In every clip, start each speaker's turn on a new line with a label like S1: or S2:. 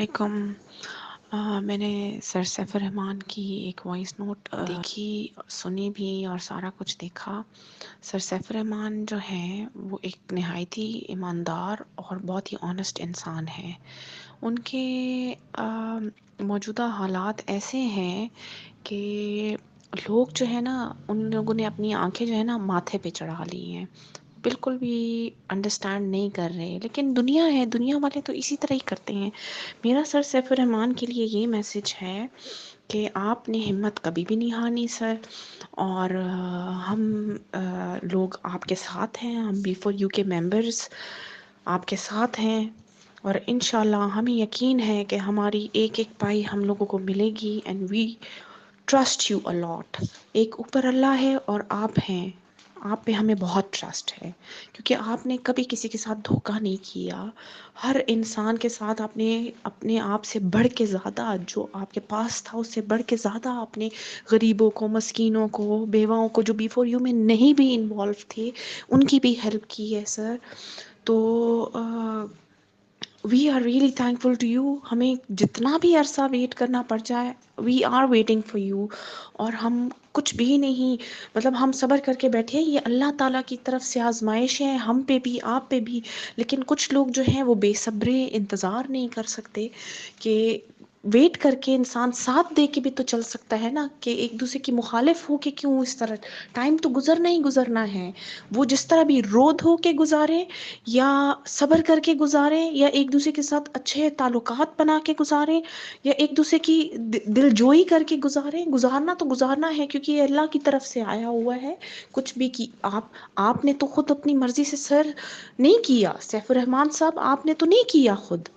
S1: علیکم۔ میں نے سر سیف الرحمان کی ایک وائس نوٹ دیکھی، سنی بھی اور سارا کچھ دیکھا۔ سر سیف الرحمان جو ہیں وہ ایک نہایت ہی ایماندار اور بہت ہی آنیسٹ انسان ہے۔ ان کے موجودہ حالات ایسے ہیں کہ لوگ جو ہے نا، ان لوگوں نے اپنی آنکھیں جو ہے نا ماتھے پہ چڑھا لی ہیں، بالکل بھی انڈرسٹینڈ نہیں کر رہے، لیکن دنیا ہے، دنیا والے تو اسی طرح ہی کرتے ہیں۔ میرا سر سیف الرحمان کے لیے یہ میسج ہے کہ آپ نے ہمت کبھی بھی نہیں ہارنی سر، اور ہم لوگ آپ کے ساتھ ہیں، ہم B4U کے ممبرز آپ کے ساتھ ہیں، اور انشاءاللہ ہمیں یقین ہے کہ ہماری ایک ایک پائی ہم لوگوں کو ملے گی، and we trust you a lot. ایک اوپر اللہ ہے اور آپ ہیں، آپ پہ ہمیں بہت ٹرسٹ ہے، کیونکہ آپ نے کبھی کسی کے ساتھ دھوکہ نہیں کیا۔ ہر انسان کے ساتھ آپ نے اپنے آپ سے بڑھ کے زیادہ، جو آپ کے پاس تھا اس سے بڑھ کے زیادہ آپ نے غریبوں کو، مسکینوں کو، بیواؤں کو جو B4U میں نہیں بھی انوالو تھے، ان کی بھی ہیلپ کی ہے سر۔ تو we are really thankful to you. ہمیں جتنا بھی عرصہ ویٹ کرنا پڑ جائے، we are waiting for you, اور ہم کچھ بھی نہیں، مطلب ہم صبر کر کے بیٹھے، یہ اللہ تعالیٰ کی طرف سے آزمائش ہے، ہم پہ بھی آپ پہ بھی۔ لیکن کچھ لوگ جو ہیں وہ بے صبرے، انتظار نہیں کر سکتے کہ ویٹ کر کے انسان ساتھ دے کے بھی تو چل سکتا ہے نا، کہ ایک دوسرے کی مخالف ہو کے کیوں اس طرح، ٹائم تو گزرنا ہی گزرنا ہے۔ وہ جس طرح بھی رود ہو کے گزارے، یا صبر کر کے گزارے، یا ایک دوسرے کے ساتھ اچھے تعلقات بنا کے گزارے، یا ایک دوسرے کی دل جوئی کر کے گزارے، گزارنا تو گزارنا ہے، کیونکہ یہ اللہ کی طرف سے آیا ہوا ہے۔ کچھ بھی کی آپ نے تو خود اپنی مرضی سے سر نہیں کیا، سیف الرحمان صاحب آپ نے تو نہیں کیا خود،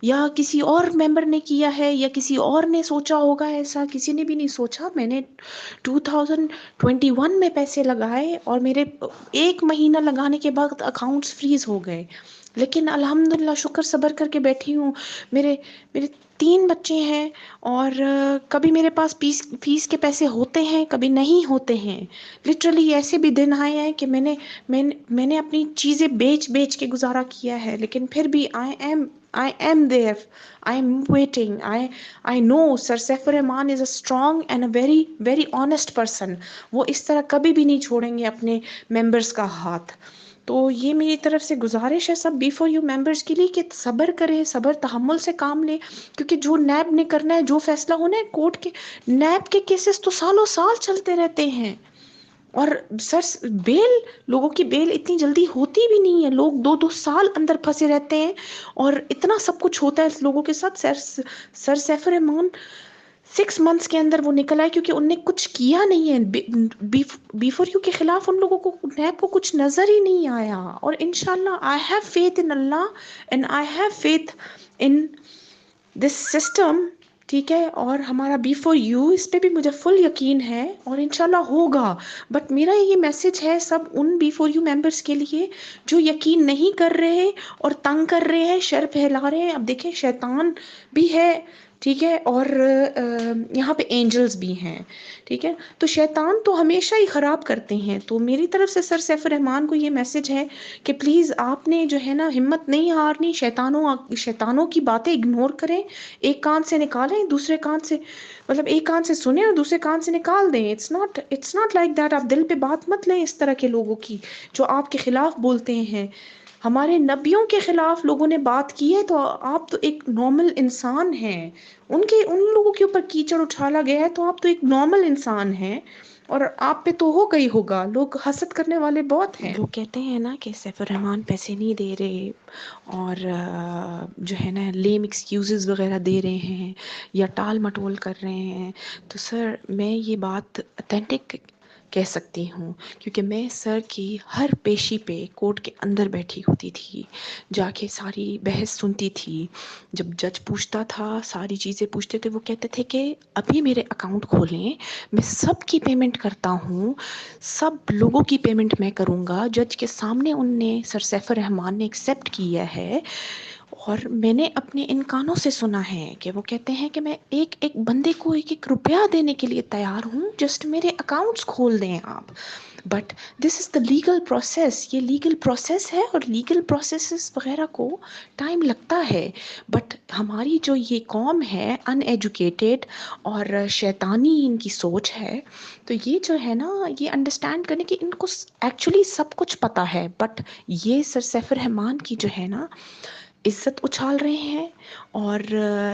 S1: یا کسی اور ممبر نے کیا ہے، یا کسی اور نے سوچا ہوگا ایسا، کسی نے بھی نہیں سوچا۔ میں نے 2021 میں پیسے لگائے، اور میرے ایک مہینہ لگانے کے بعد اکاؤنٹس فریز ہو گئے، لیکن الحمدللہ شکر صبر کر کے بیٹھی ہوں۔ میرے 3 بچے ہیں، اور کبھی میرے پاس فیس کے پیسے ہوتے ہیں، کبھی نہیں ہوتے ہیں۔ لٹرلی ایسے بھی دن آئے ہیں کہ میں نے اپنی چیزیں بیچ کے گزارا کیا ہے، لیکن پھر بھی I am there, I am waiting. I know Sir Saif Rahman is a strong and a very very honest person. وہ اس طرح کبھی بھی نہیں چھوڑیں گے اپنے ممبرز کا ہاتھ۔ تو یہ میری طرف سے گزارش ہے سب B4U ممبرز کے لیے کہ صبر کریں، صبر تحمل سے کام لیں، کیونکہ جو نیب نے کرنا ہے، جو فیصلہ ہونا ہے کورٹ کے، نیب کے کیسز تو سالوں سال چلتے رہتے ہیں، اور سر بیل، لوگوں کی بیل اتنی جلدی ہوتی بھی نہیں ہے، لوگ 2 سال اندر پھنسے رہتے ہیں، اور اتنا سب کچھ ہوتا ہے لوگوں کے ساتھ۔ سر سیف الرحمان 6 منتھس کے اندر وہ نکل آئے، کیونکہ ان نے کچھ کیا نہیں ہے B4U کے خلاف، ان لوگوں کو، نیب کو کچھ نظر ہی نہیں آیا۔ اور انشاءاللہ I have faith in Allah and I have faith in this system، ٹھیک ہے، اور ہمارا B4U اس پہ بھی مجھے فل یقین ہے، اور انشاءاللہ ہوگا۔ بٹ میرا یہ میسج ہے سب ان B4U ممبرس کے لیے جو یقین نہیں کر رہے اور تنگ کر رہے ہیں، شر پھیلا رہے ہیں۔ اب دیکھیں شیطان بھی ہے، ٹھیک ہے، اور یہاں پہ اینجلز بھی ہیں، ٹھیک ہے، تو شیطان تو ہمیشہ ہی خراب کرتے ہیں۔ تو میری طرف سے سر سیف الرحمان کو یہ میسج ہے کہ پلیز آپ نے جو ہے نا ہمت نہیں ہارنی، شیطانوں کی باتیں اگنور کریں، ایک کان سے نکالیں، دوسرے کان سے، مطلب ایک کان سے سنیں اور دوسرے کان سے نکال دیں۔ It's not like that. آپ دل پہ بات مت لیں اس طرح کے لوگوں کی جو آپ کے خلاف بولتے ہیں۔ ہمارے نبیوں کے خلاف لوگوں نے بات کی ہے، تو آپ تو ایک نارمل انسان ہیں، ان لوگوں کے اوپر کیچڑ اٹھالا گیا ہے، تو آپ تو ایک نارمل انسان ہیں، اور آپ پہ تو ہو گئی ہوگا، لوگ حسد کرنے والے بہت ہیں۔ لوگ کہتے ہیں نا کہ سیف الرحمان پیسے نہیں دے رہے، اور جو ہے نا لیم ایکسکیوزز وغیرہ دے رہے ہیں، یا ٹال مٹول کر رہے ہیں، تو سر میں یہ بات اتھینٹک کہہ سکتی ہوں، کیونکہ میں سر کی ہر پیشی پہ کورٹ کے اندر بیٹھی ہوتی تھی، جا کے ساری بحث سنتی تھی۔ جب جج پوچھتا تھا، ساری چیزیں پوچھتے تھے، وہ کہتے تھے کہ ابھی میرے اکاؤنٹ کھولیں، میں سب کی پیمنٹ کرتا ہوں، سب لوگوں کی پیمنٹ میں کروں گا۔ جج کے سامنے ان نے، سر سیف الرحمان نے ایکسیپٹ کیا ہے، اور میں نے اپنے ان کانوں سے سنا ہے کہ وہ کہتے ہیں کہ میں ایک ایک بندے کو ایک ایک روپیہ دینے کے لیے تیار ہوں، جسٹ میرے اکاؤنٹس کھول دیں آپ. But this is the legal process, یہ لیگل پروسیس ہے، اور لیگل پروسیسز وغیرہ کو ٹائم لگتا ہے. بٹ ہماری جو یہ قوم ہے ان ایجوکیٹڈ اور شیطانی ان کی سوچ ہے، تو یہ جو ہے نا، یہ انڈرسٹینڈ کرنے کہ ان کو ایکچولی سب کچھ پتہ ہے، بٹ یہ سر سیف الرحمان کی جو ہے نا عزت اچھال رہے ہیں، اور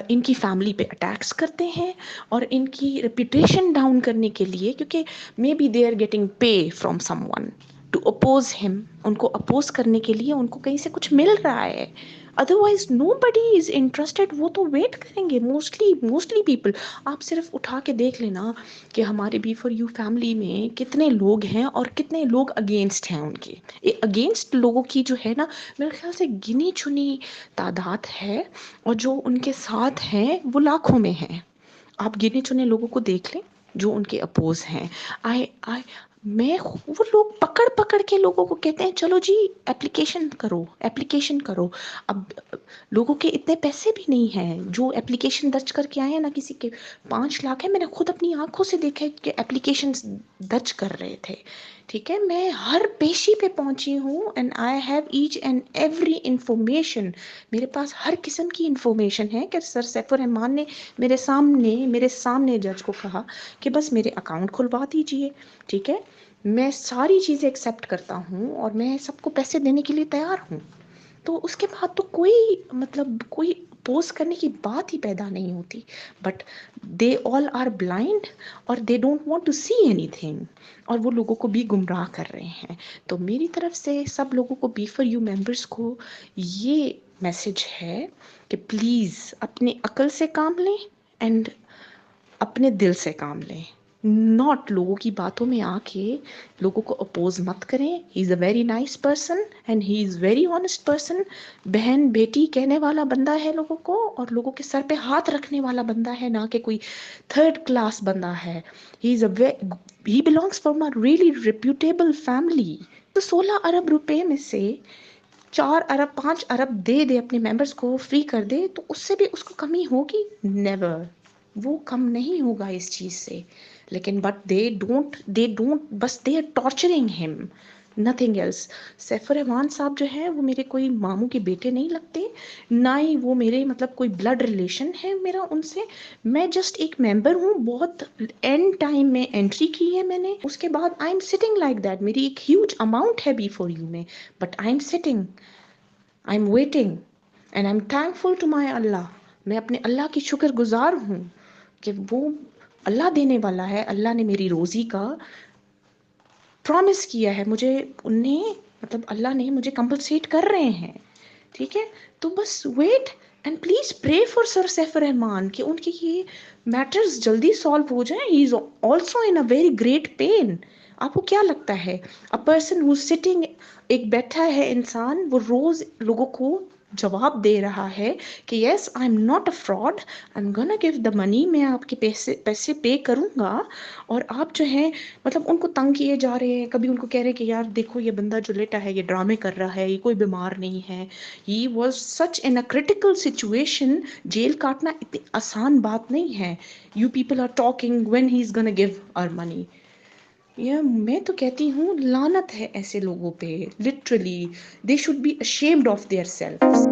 S1: ان کی فیملی پہ اٹیکس کرتے ہیں، اور ان کی ریپوٹیشن ڈاؤن کرنے کے لیے، کیونکہ maybe they are getting pay from someone to oppose ہم، ان کو اپوز کرنے کے لیے ان کو کہیں سے کچھ مل رہا ہے. Otherwise nobody is interested. وہ تو ویٹ کریں گے موسٹلی پیپل. آپ صرف اٹھا کے دیکھ لینا کہ ہمارے بی فار یو فیملی میں کتنے لوگ ہیں اور کتنے لوگ اگینسٹ ہیں ان کے. اگینسٹ لوگوں کی جو ہے نا، میرے خیال سے گنی چنی تعداد ہے، اور جو ان کے ساتھ ہیں وہ لاکھوں میں ہیں. آپ گنے چنے لوگوں کو دیکھ لیں جو ان کے اپوز ہیں. وہ لوگ پکڑ پکڑ کے لوگوں کو کہتے ہیں چلو جی اپلیکیشن کرو. اب لوگوں کے اتنے پیسے بھی نہیں ہیں جو اپلیکیشن درج کر کے آئے ہیں. نہ کسی کے 5 لاکھ ہے. میں نے خود اپنی آنکھوں سے دیکھا کہ اپلیکیشن درج کر رہے تھے. ٹھیک ہے، میں ہر پیشی پہ پہنچی ہوں، and I have each and every information. میرے پاس ہر قسم کی انفارمیشن ہے کہ سر سیف الرحمان نے میرے سامنے جج کو کہا کہ بس میرے اکاؤنٹ کھلوا دیجئے. ٹھیک ہے، میں ساری چیزیں ایکسیپٹ کرتا ہوں، اور میں سب کو پیسے دینے کے لیے تیار ہوں. تو اس کے بعد تو کوئی پوز کرنے کی بات ہی پیدا نہیں ہوتی. بٹ دے آل آر بلائنڈ، اور they don't want to see اینی تھنگ، اور وہ لوگوں کو بھی گمراہ کر رہے ہیں. تو میری طرف سے سب لوگوں کو، بی فار یو ممبرس کو یہ میسج ہے کہ پلیز اپنی عقل سے کام لیں، اینڈ اپنے دل سے کام لیں. ناٹ لوگوں کی باتوں میں آ کے لوگوں کو اپوز مت کریں. He is a very nice person and he is very honest person. بہن بیٹی کہنے والا بندہ ہے لوگوں کو، اور لوگوں کے سر پہ ہاتھ رکھنے والا بندہ ہے، نہ کہ کوئی تھرڈ کلاس بندہ ہے. ہی belongs from a really reputable family. تو 16 ارب روپے میں سے 4 ارب 5 ارب دے اپنے ممبرس کو، فری کر دے، تو اس سے بھی اس کو کمی ہوگی؟ نیور. وہ کم نہیں ہوگا اس چیز سے. لیکن بٹ دے ڈونٹ بس دے آر ٹارچرنگ ہم، نتھنگ ایلس. سیف الرحمان صاحب جو ہیں وہ میرے کوئی ماموں کے بیٹے نہیں لگتے، نہ ہی وہ میرے کوئی بلڈ ریلیشن ہے میرا ان سے. میں جسٹ ایک ممبر ہوں. بہت اینڈ ٹائم میں انٹری کی ہے میں نے. اس کے بعد I am sitting like that. میری ایک ہیوج اماؤنٹ ہے بی فور یو میں، but I am sitting, I am waiting, and I am thankful to my اللہ. میں اپنے اللہ کی شکر گزار ہوں کہ وہ اللہ دینے والا ہے. اللہ نے میری روزی کا پرومس کیا ہے مجھے. اللہ نے مجھے کمپنسیٹ کر رہے ہیں. ٹھیک ہے، تو بس wait and please pray for sir Saif ur Rehman کہ ان کی یہ میٹرز جلدی سالو ہو جائیں. He is also in a very great pain. آپ کو کیا لگتا ہے اے پرسن ہو سٹنگ، ایک بیٹھا ہے انسان، وہ روز لوگوں کو جواب دے رہا ہے کہ yes I am not a fraud, I am gonna give the money, میں آپ کے پیسے پے کروں گا. اور آپ جو ہیں ان کو تنگ کیے جا رہے ہیں. کبھی ان کو کہہ رہے ہیں کہ یار دیکھو یہ بندہ جو لیٹا ہے یہ ڈرامے کر رہا ہے، یہ کوئی بیمار نہیں ہے. He was such in a critical situation. Jail کاٹنا اتنی آسان بات نہیں ہے. You people are talking when he is gonna give our money. میں تو کہتی ہوں لعنت ہے ایسے لوگوں پہ. Literally they should be ashamed of their self.